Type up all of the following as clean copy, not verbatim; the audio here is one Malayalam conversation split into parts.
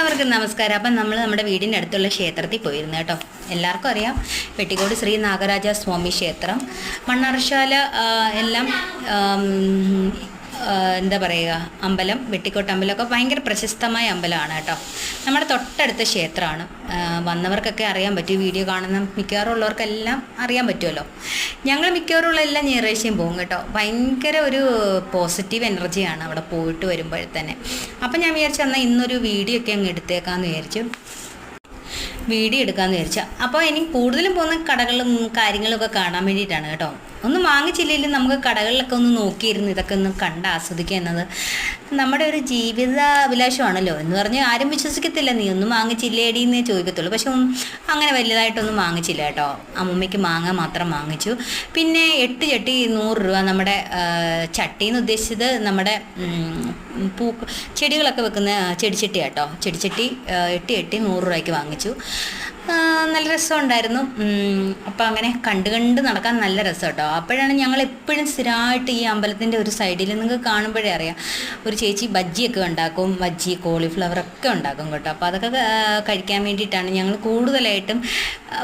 എല്ലാവർക്കും നമസ്കാരം. അപ്പം നമ്മൾ നമ്മുടെ വീടിൻ്റെ അടുത്തുള്ള ക്ഷേത്രത്തിൽ പോയിരുന്നു കേട്ടോ. എല്ലാവർക്കും അറിയാം, വെട്ടിക്കോട് ശ്രീ നാഗരാജ സ്വാമി ക്ഷേത്രം, മണ്ണാർശാല എല്ലാം എന്താ പറയുക, അമ്പലം, വെട്ടിക്കോട്ട് അമ്പലമൊക്കെ ഭയങ്കര പ്രശസ്തമായ അമ്പലമാണ് കേട്ടോ. നമ്മുടെ തൊട്ടടുത്ത ക്ഷേത്രമാണ്. വന്നവർക്കൊക്കെ അറിയാൻ പറ്റും, വീഡിയോ കാണുന്ന മിക്കവാറും ഉള്ളവർക്കെല്ലാം അറിയാൻ പറ്റുമല്ലോ. ഞങ്ങൾ മിക്കവാറും എല്ലാം ഞായറാഴ്ചയും പോകും കേട്ടോ. ഭയങ്കര ഒരു പോസിറ്റീവ് എനർജിയാണ് അവിടെ പോയിട്ട് വരുമ്പോൾ തന്നെ. അപ്പം ഞാൻ വിചാരിച്ചു എന്നാൽ ഇന്നൊരു വീഡിയോ ഒക്കെ അങ്ങ് എടുത്തേക്കാമെന്ന് വിചാരിച്ചു. അപ്പോൾ ഇനി കൂടുതലും പോകുന്ന കടകളും കാര്യങ്ങളൊക്കെ കാണാൻ വേണ്ടിയിട്ടാണ് കേട്ടോ. ഒന്നും വാങ്ങിച്ചില്ലെങ്കിലും നമുക്ക് കടകളിലൊക്കെ ഒന്ന് നോക്കിയിരുന്ന് ഇതൊക്കെ ഒന്ന് കണ്ട് ആസ്വദിക്കുക എന്നത് നമ്മുടെ ഒരു ജീവിത അഭിലാഷമാണല്ലോ. എന്ന് പറഞ്ഞ് ആരും വിശ്വസിക്കത്തില്ല, നീ ഒന്നും വാങ്ങിച്ചില്ലേടി എന്നേ ചോദിക്കത്തുള്ളൂ. പക്ഷെ അങ്ങനെ വലുതായിട്ടൊന്നും വാങ്ങിച്ചില്ല കേട്ടോ. അമ്മൂമ്മയ്ക്ക് മാങ്ങ മാത്രം വാങ്ങിച്ചു. പിന്നെ 8 ചട്ടി 100 രൂപ. നമ്മുടെ ചട്ടിന്ന് ഉദ്ദേശിച്ചത് നമ്മുടെ ചെടികളൊക്കെ വെക്കുന്ന ചെടിച്ചട്ടി കേട്ടോ. ചെടിച്ചട്ടി 8 ചട്ടി 100 രൂപയ്ക്ക് വാങ്ങിച്ചു. നല്ല രസമുണ്ടായിരുന്നു. അപ്പോൾ അങ്ങനെ കണ്ട് നടക്കാൻ നല്ല രസം കേട്ടോ. അപ്പോഴാണ് ഞങ്ങൾ എപ്പോഴും സ്ഥിരമായിട്ട് ഈ അമ്പലത്തിൻ്റെ ഒരു സൈഡിൽ നിങ്ങൾക്ക് കാണുമ്പോഴേ അറിയാം, ഒരു ചേച്ചി ബജ്ജിയൊക്കെ ഉണ്ടാക്കും. ബജ്ജി, കോളിഫ്ലവറൊക്കെ ഉണ്ടാക്കും കേട്ടോ. അപ്പോൾ അതൊക്കെ കഴിക്കാൻ വേണ്ടിയിട്ടാണ് ഞങ്ങൾ കൂടുതലായിട്ടും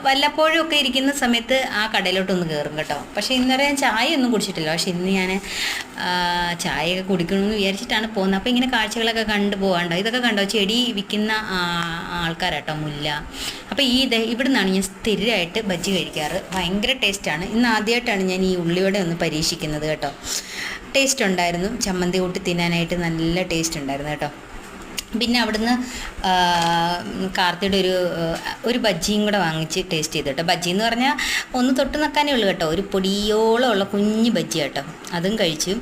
വല്ലപ്പോഴും ഒക്കെ ഇരിക്കുന്ന സമയത്ത് ആ കടയിലോട്ടൊന്ന് കയറും കേട്ടോ. പക്ഷേ ഇന്നലെ ഞാൻ ചായ ഒന്നും കുടിച്ചിട്ടില്ല. പക്ഷേ ഇന്ന് ഞാൻ ചായയൊക്കെ കുടിക്കണമെന്ന് വിചാരിച്ചിട്ടാണ് പോകുന്നത്. അപ്പോൾ ഇങ്ങനെ കാഴ്ചകളൊക്കെ കണ്ടു പോകാണ്ടോ. ഇതൊക്കെ കണ്ടോ, ചെടി വിൽക്കുന്ന ആൾക്കാരാട്ടോ, മുല്ല. അപ്പോൾ ഇവിടെ നിന്നാണ് ഞാൻ സ്ഥിരമായിട്ട് ബജ്ജി കഴിക്കാറ്. ഭയങ്കര ടേസ്റ്റാണ്. ഇന്ന് ആദ്യമായിട്ടാണ് ഞാൻ ഈ ഉള്ളിവട ഒന്ന് പരീക്ഷിക്കുന്നത് കേട്ടോ. ടേസ്റ്റ് ഉണ്ടായിരുന്നു. ചമ്മന്തി കൂട്ടി തിന്നാനായിട്ട് നല്ല ടേസ്റ്റ് ഉണ്ടായിരുന്നു കേട്ടോ. പിന്നെ അവിടുന്ന് കാർത്തിയുടെ ഒരു ബജ്ജിയും കൂടെ വാങ്ങിച്ച് ടേസ്റ്റ് ചെയ്തു കേട്ടോ. ബജ്ജി എന്ന് പറഞ്ഞാൽ ഒന്ന് തൊട്ട് നിൽക്കാനേ ഉള്ളൂ കേട്ടോ. ഒരു പൊടിയോളം ഉള്ള കുഞ്ഞ് ബജ്ജി കേട്ടോ. അതും കഴിച്ചു.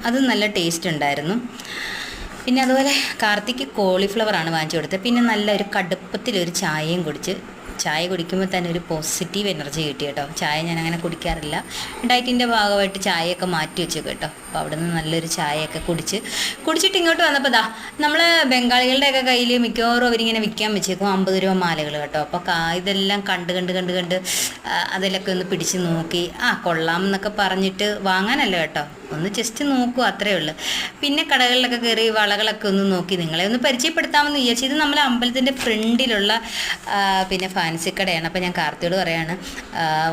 അതും നല്ല ടേസ്റ്റ് ഉണ്ടായിരുന്നു. പിന്നെ അതുപോലെ കാർത്തിക്ക് കോളിഫ്ലവറാണ് വാങ്ങിച്ചു കൊടുത്തത്. പിന്നെ നല്ലൊരു കടുപ്പത്തിലൊരു ചായയും കുടിച്ച്. ചായ കുടിക്കുമ്പോൾ തന്നെ ഒരു പോസിറ്റീവ് എനർജി കിട്ടി കേട്ടോ. ചായ ഞാൻ അങ്ങനെ കുടിക്കാറില്ല. ഡയറ്റിൻ്റെ ഭാഗമായിട്ട് ചായയൊക്കെ മാറ്റി വെച്ചു കേട്ടോ. അപ്പോൾ അവിടെ നിന്ന് നല്ലൊരു ചായയൊക്കെ കുടിച്ചിട്ട് ഇങ്ങോട്ട് വന്നപ്പോൾ നമ്മൾ ബംഗാളികളുടെയൊക്കെ കയ്യിൽ മിക്കവാറും അവരിങ്ങനെ വിൽക്കാൻ വെച്ചേക്കും 50 രൂപ മാലകൾ കേട്ടോ. അപ്പോൾ ഇതെല്ലാം കണ്ട് അതിലൊക്കെ ഒന്ന് പിടിച്ച് നോക്കി, കൊള്ളാം എന്നൊക്കെ പറഞ്ഞിട്ട് വാങ്ങാനല്ല കേട്ടോ, ഒന്ന് ജസ്റ്റ് നോക്കൂ, അത്രയേ ഉള്ളൂ. പിന്നെ കടകളിലൊക്കെ കയറി വളകളൊക്കെ ഒന്ന് നോക്കി നിങ്ങളെ ഒന്ന് പരിചയപ്പെടുത്താമെന്ന് വിചാരിച്ചു. ഇത് നമ്മളെ അമ്പലത്തിൻ്റെ ഫ്രണ്ടിലുള്ള പിന്നെ ഫാൻസി കടയാണ്. അപ്പോൾ ഞാൻ കാർത്തിയോട് പറയാണ്,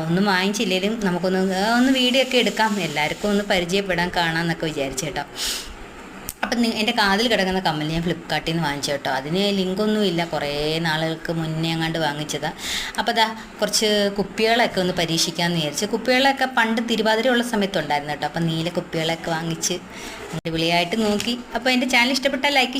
ഒന്നും വാങ്ങിച്ചില്ലെങ്കിലും നമുക്കൊന്ന് വീഡിയോ ഒക്കെ എടുക്കാം, എല്ലാവർക്കും ഒന്ന് പരിചയപ്പെടാൻ കാണാമെന്നൊക്കെ വിചാരിച്ചു കേട്ടോ. അപ്പം എൻ്റെ കാതിൽ കിടക്കുന്ന കമ്മൽ ഞാൻ ഫ്ലിപ്കാർട്ടിൽ നിന്ന് വാങ്ങിച്ചു കേട്ടോ. അതിന് ലിങ്കൊന്നുമില്ല, കുറേ നാളുകൾക്ക് മുന്നേ അങ്ങാണ്ട് വാങ്ങിച്ചതാണ്. അപ്പോൾ കുറച്ച് കുപ്പികളൊക്കെ ഒന്ന് പരീക്ഷിക്കാമെന്ന് വിചാരിച്ചു. കുപ്പികളൊക്കെ പണ്ട് തിരുവാതിരയുള്ള സമയത്തുണ്ടായിരുന്നു കേട്ടോ. അപ്പം നീല കുപ്പികളൊക്കെ വാങ്ങിച്ച് അടിപൊളിയായിട്ട് നോക്കി. അപ്പോൾ എൻ്റെ ചാനൽ ഇഷ്ടപ്പെട്ടാൽ ലൈക്ക്